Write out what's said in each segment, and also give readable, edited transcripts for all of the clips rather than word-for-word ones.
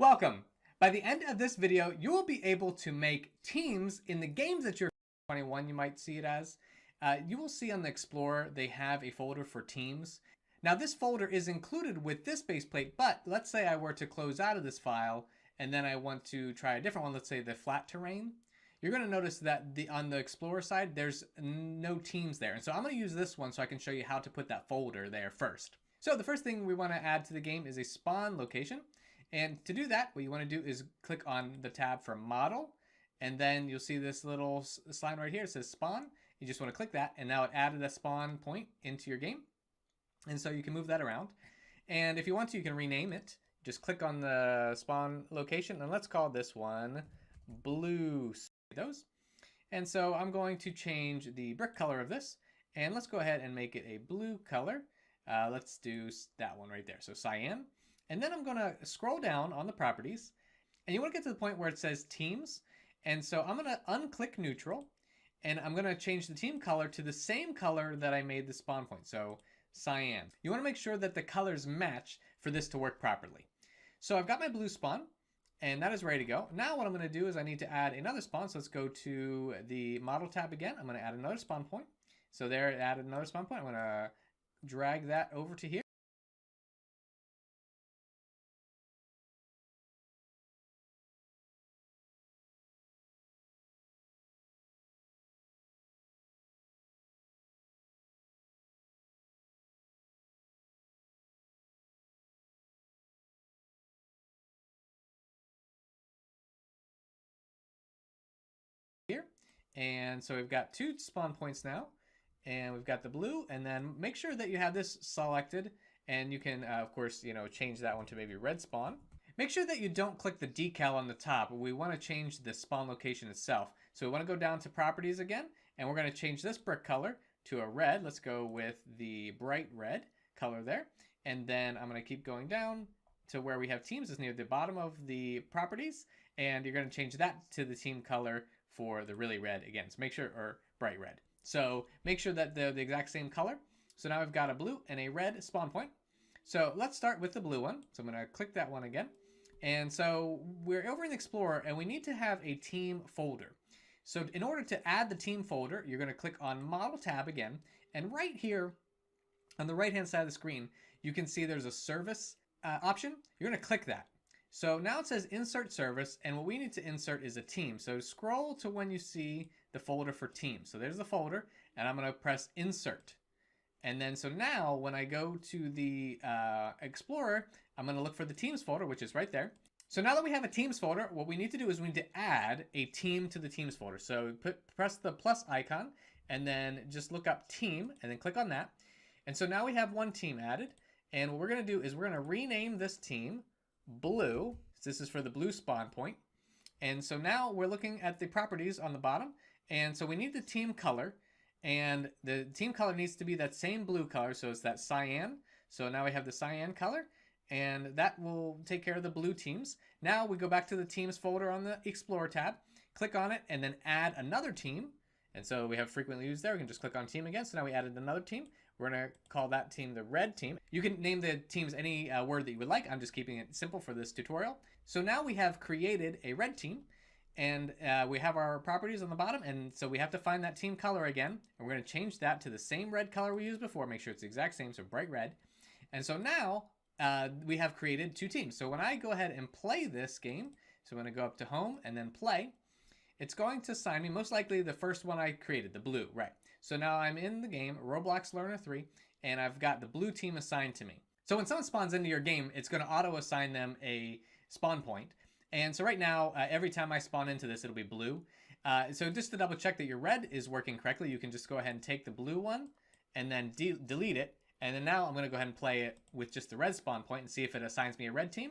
Welcome! By the end of this video, you will be able to make teams in the games that you're 21, you might see it as. You will see on the Explorer, they have a folder for teams. Now this folder is included with this base plate, but let's say I were to close out of this file and then I want to try a different one, let's say the flat terrain. You're going to notice that on the Explorer side, there's no teams there. And so I'm going to use this one so I can show you how to put that folder there first. So the first thing we want to add to the game is a spawn location. And to do that, what you want to do is click on the tab for model, and then you'll see this little sign right here. It says spawn. You just want to click that, and now it added a spawn point into your game. And so you can move that around. And if you want to, you can rename it. Just click on the spawn location, and let's call this one blue. Those. And so I'm going to change the brick color of this, and let's go ahead and make it a blue color. Let's do that one right there. So cyan. And then I'm going to scroll down on the properties, and you want to get to the point where it says teams. And so I'm going to unclick neutral, and I'm going to change the team color to the same color that I made the spawn point. So cyan. You want to make sure that the colors match for this to work properly. So I've got my blue spawn, and that is ready to go. Now what I'm going to do is I need to add another spawn. So let's go to the model tab again. I'm going to add another spawn point. So there, it added another spawn point. I'm going to drag that over to here. Here, and so we've got two spawn points now, and we've got the blue, and then make sure that you have this selected, and you can of course change that one to maybe red spawn. Make sure that you don't click the decal on the top. We want to change the spawn location itself, so we want to go down to properties again, and we're going to change this brick color to a red. Let's go with the bright red color there, and then I'm going to keep going down to where we have teams. Is near the bottom of the properties, and you're going to change that to the team color for the really red again. So make sure, or bright red. So make sure that they're the exact same color. So now I've got a blue and a red spawn point. So let's start with the blue one. So I'm going to click that one again. And so we're over in the Explorer, and we need to have a team folder. So in order to add the team folder, you're going to click on Model tab again. And right here on the right hand side of the screen, you can see there's a service option. You're going to click that. So now it says insert service, and what we need to insert is a team. So scroll to when you see the folder for teams. So there's the folder, and I'm going to press insert. And then so now when I go to the Explorer, I'm going to look for the teams folder, which is right there. So now that we have a teams folder, what we need to do is we need to add a team to the teams folder. So press the plus icon, and then just look up team, and then click on that. And so now we have one team added. And what we're going to do is we're going to rename this team blue. This is for the blue spawn point. And so now we're looking at the properties on the bottom, and so we need the team color, and the team color needs to be that same blue color, so it's that cyan. So now we have the cyan color, and that will take care of the blue teams. Now we go back to the teams folder on the Explorer tab, click on it, and then add another team. And so we have frequently used there. We can just click on team again. So now we added another team. We're going to call that team the red team. You can name the teams any word that you would like. I'm just keeping it simple for this tutorial. So now we have created a red team, and we have our properties on the bottom, and so we have to find that team color again, and we're going to change that to the same red color we used before. Make sure it's the exact same, so bright red. And so now we have created two teams. So when I go ahead and play this game, so I'm going to go up to home and then play, it's going to assign me most likely the first one I created, the blue, right? So now I'm in the game, Roblox Learner 3, and I've got the blue team assigned to me. So when someone spawns into your game, it's going to auto-assign them a spawn point. And so right now, every time I spawn into this, it'll be blue. So just to double check that your red is working correctly, you can just go ahead and take the blue one and then delete it. And then now I'm going to go ahead and play it with just the red spawn point and see if it assigns me a red team.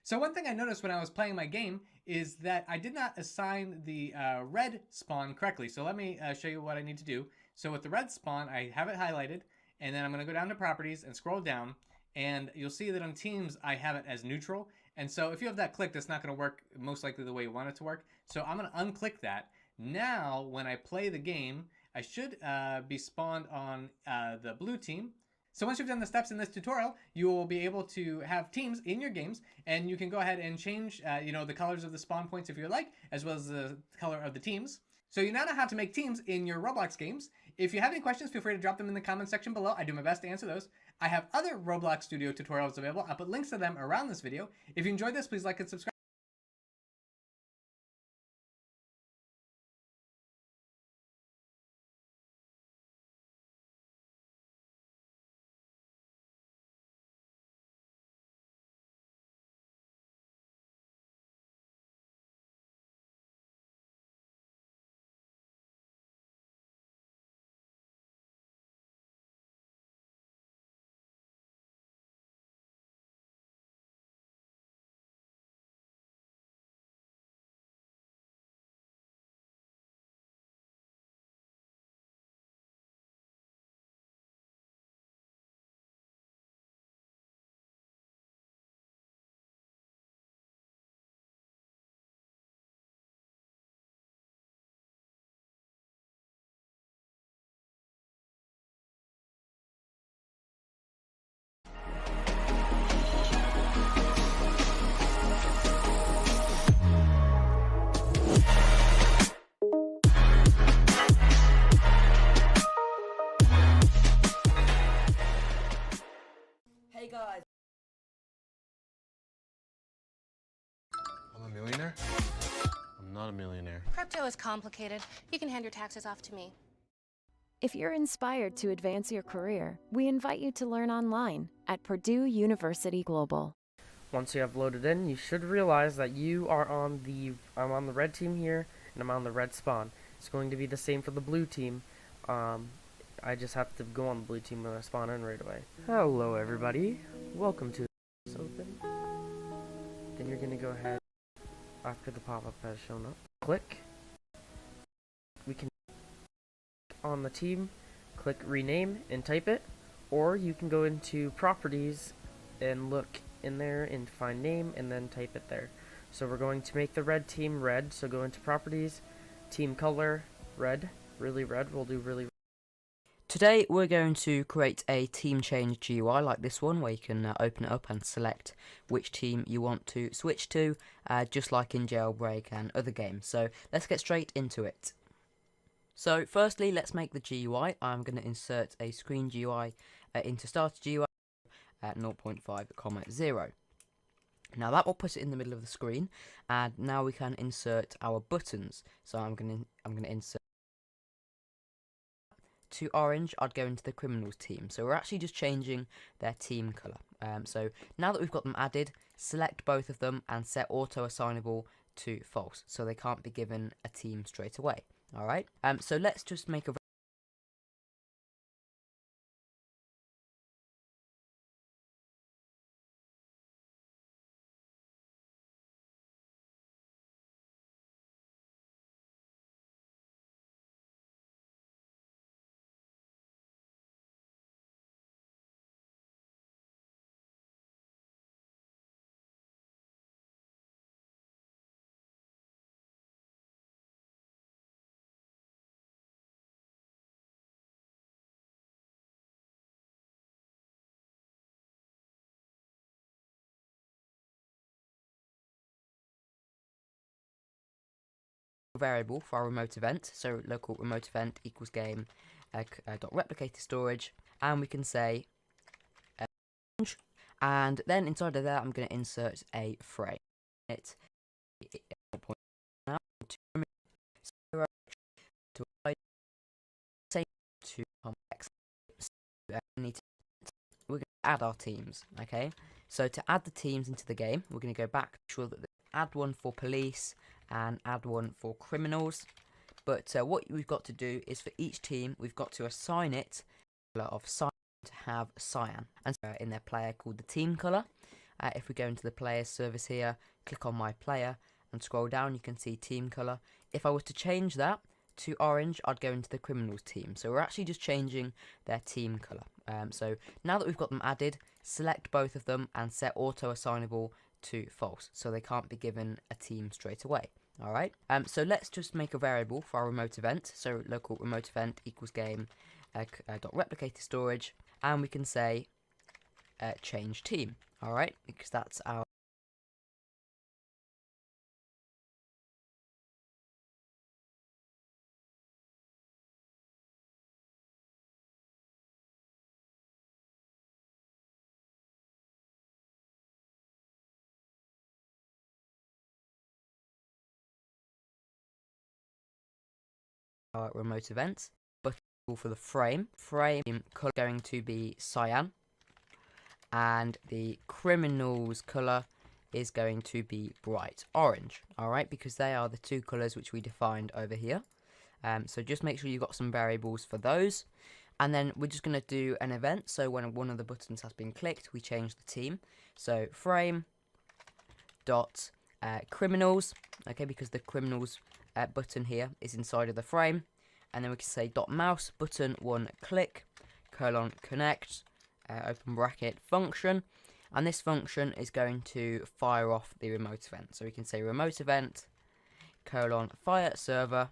So one thing I noticed when I was playing my game is that I did not assign the red spawn correctly. So let me show you what I need to do. So with the red spawn, I have it highlighted, and then I'm going to go down to properties and scroll down, and you'll see that on teams, I have it as neutral. And so if you have that clicked, it's not going to work most likely the way you want it to work. So I'm going to unclick that. Now, when I play the game, I should be spawned on the blue team. So once you've done the steps in this tutorial, you will be able to have teams in your games, and you can go ahead and change the colors of the spawn points if you like, as well as the color of the teams. So you now know how to make teams in your Roblox games. If you have any questions, feel free to drop them in the comment section below. I do my best to answer those. I have other Roblox Studio tutorials available. I'll put links to them around this video. If you enjoyed this, please like and subscribe. Hey guys. I'm a millionaire? I'm not a millionaire. Crypto is complicated. You can hand your taxes off to me. If you're inspired to advance your career, we invite you to learn online at Purdue University Global. Once you have loaded in, you should realize that I'm on the red team here, and I'm on the red spawn. It's going to be the same for the blue team. I just have to go on the blue team when I spawn in right away. Hello everybody, welcome to this open. Then you're going to go ahead, after the pop-up has shown up, click. We can on the team, click rename and type it, or you can go into properties and look in there and find name and then type it there. So we're going to make the red team red, so go into properties, team color, red, really red, we'll do really red. Today we're going to create a team change GUI like this one, where you can open it up and select which team you want to switch to, just like in Jailbreak and other games. So let's get straight into it. So firstly, let's make the GUI. I'm going to insert a screen GUI into starter GUI at 0.5, 0. Now that will put it in the middle of the screen, and now we can insert our buttons. So I'm going to insert to orange. I'd go into the criminals team. So we're actually just changing their team color. So now that we've got them added, select both of them and set auto assignable to false, so they can't be given a team straight away. Alright, so let's just make a variable for our remote event. So local remote event equals game dot replicator storage, and we can say and then inside of that I'm going to insert a frame. It now to complex. We're going to add our teams. Okay, so to add the teams into the game, we're going to go back, sure that add one for police and add one for criminals. But what we've got to do is for each team we've got to assign it color of cyan to have cyan, and in their player called the team color. If we go into the players service here, click on my player and scroll down, you can see team color. If I was to change that to orange, I'd go into the criminals team. So we're actually just changing their team color. So now that we've got them added, select both of them and set auto assignable to false, so they can't be given a team straight away. Alright, so let's just make a variable for our remote event. So local remote event equals game dot replicator storage, and we can say change team. All right, because that's our remote event. But for the frame color going to be cyan, and the criminals color is going to be bright orange. All right, because they are the two colors which we defined over here. So just make sure you've got some variables for those. And then we're just going to do an event. So when one of the buttons has been clicked, we change the team. So frame dot criminals, okay, because the criminals button here is inside of the frame. And then we can say dot mouse button one click colon connect open bracket function, and this function is going to fire off the remote event. So we can say remote event colon fire server,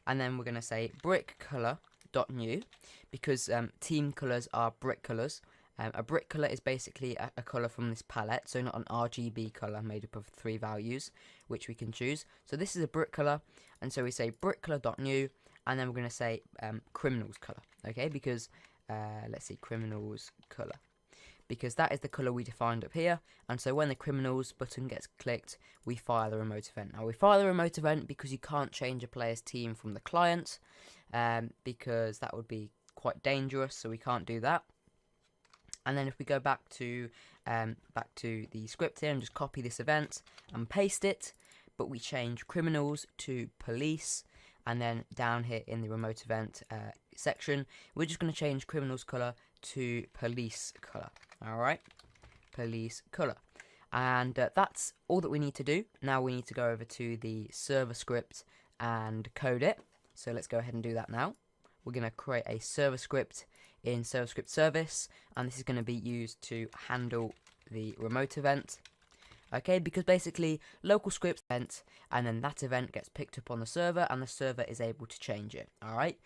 and then we're going to say brick color dot new, because team colors are brick colors. A brick color is basically a color from this palette, so not an RGB color made up of 3 values which we can choose. So this is a brick color, and so we say brick color dot new, and then we're going to say criminals color, okay, because let's see, criminals color, because that is the color we defined up here. And so when the criminals button gets clicked, we fire the remote event. Now we fire the remote event because you can't change a player's team from the client, because that would be quite dangerous, so we can't do that. And then if we go back to the script here and just copy this event and paste it, but we change criminals to police, and then down here in the remote event section, we're just going to change criminals color to police color. All right, police color, and that's all that we need to do. Now we need to go over to the server script and code it. So let's go ahead and do that now. We're going to create a server script in server script service, and this is going to be used to handle the remote event. Okay, because basically local script event, and then that event gets picked up on the server, and the server is able to change it. All right,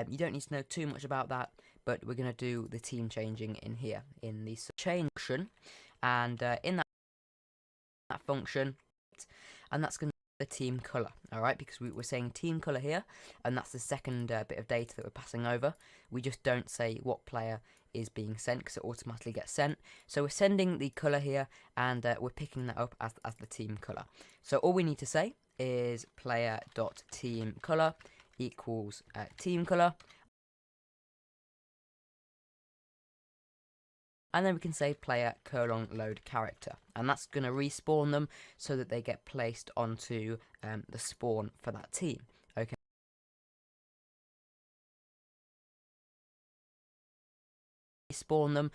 you don't need to know too much about that, but we're going to do the team changing in here in the change function, and in that function, and that's going to be the team color. All right, because we're saying team color here, and that's the second bit of data that we're passing over. We just don't say what player is being sent because it automatically gets sent. So we're sending the color here, and we're picking that up as the team color. So all we need to say is player.teamColor equals team color, and then we can say player colon load character, and that's going to respawn them so that they get placed onto the spawn for that team. Okay, spawn them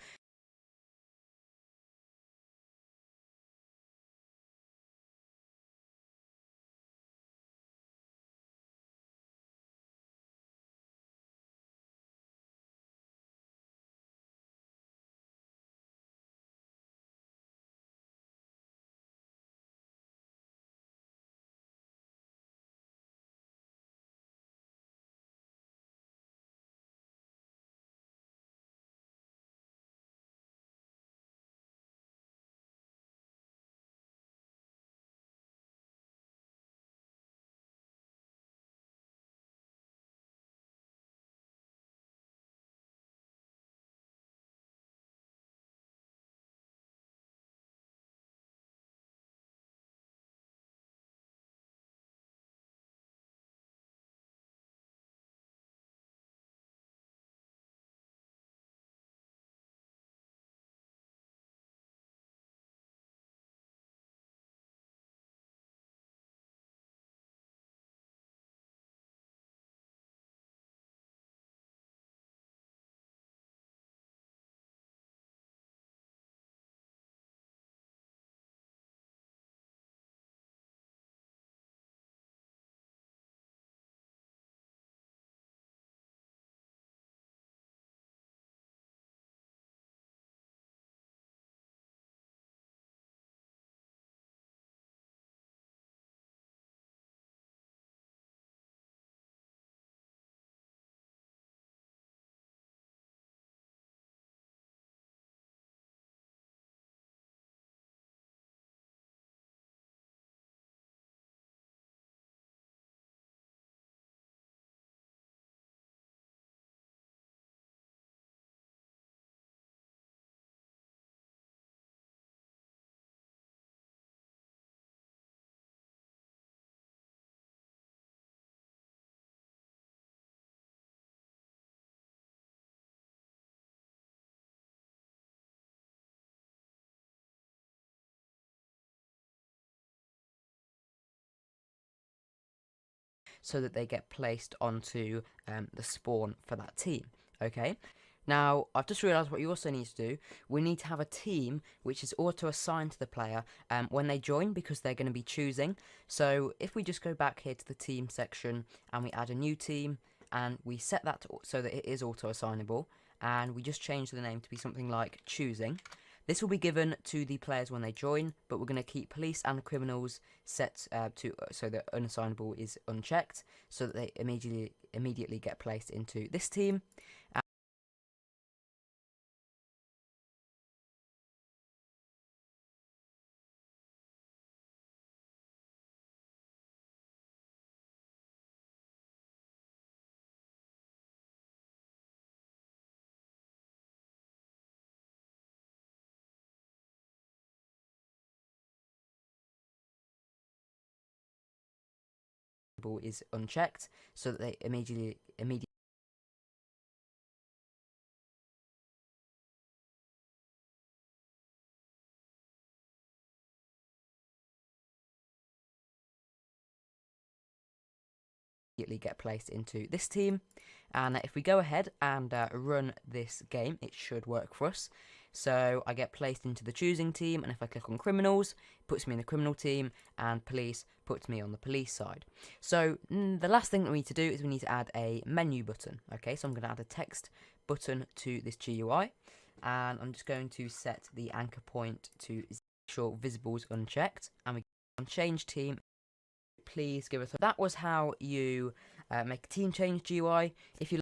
so that they get placed onto the spawn for that team. Okay. Now, I've just realised what you also need to do. We need to have a team which is auto-assigned to the player when they join, because they're going to be choosing. So if we just go back here to the team section and we add a new team and we set that so that it is auto-assignable, and we just change the name to be something like choosing. This will be given to the players when they join, but we're going to keep police and criminals set so that unassignable is unchecked, so that they immediately get placed into this team. Is unchecked, so that they immediately get placed into this team. And if we go ahead and run this game, it should work for us. So I get placed into the choosing team, and if I click on criminals, it puts me in the criminal team, and police puts me on the police side. So the last thing that we need to do is we need to add a menu button. Okay, so I'm going to add a text button to this GUI, and I'm just going to set the anchor point to sure visible is unchecked, and we go on change team. Please give us. That was how you make a team change GUI. If you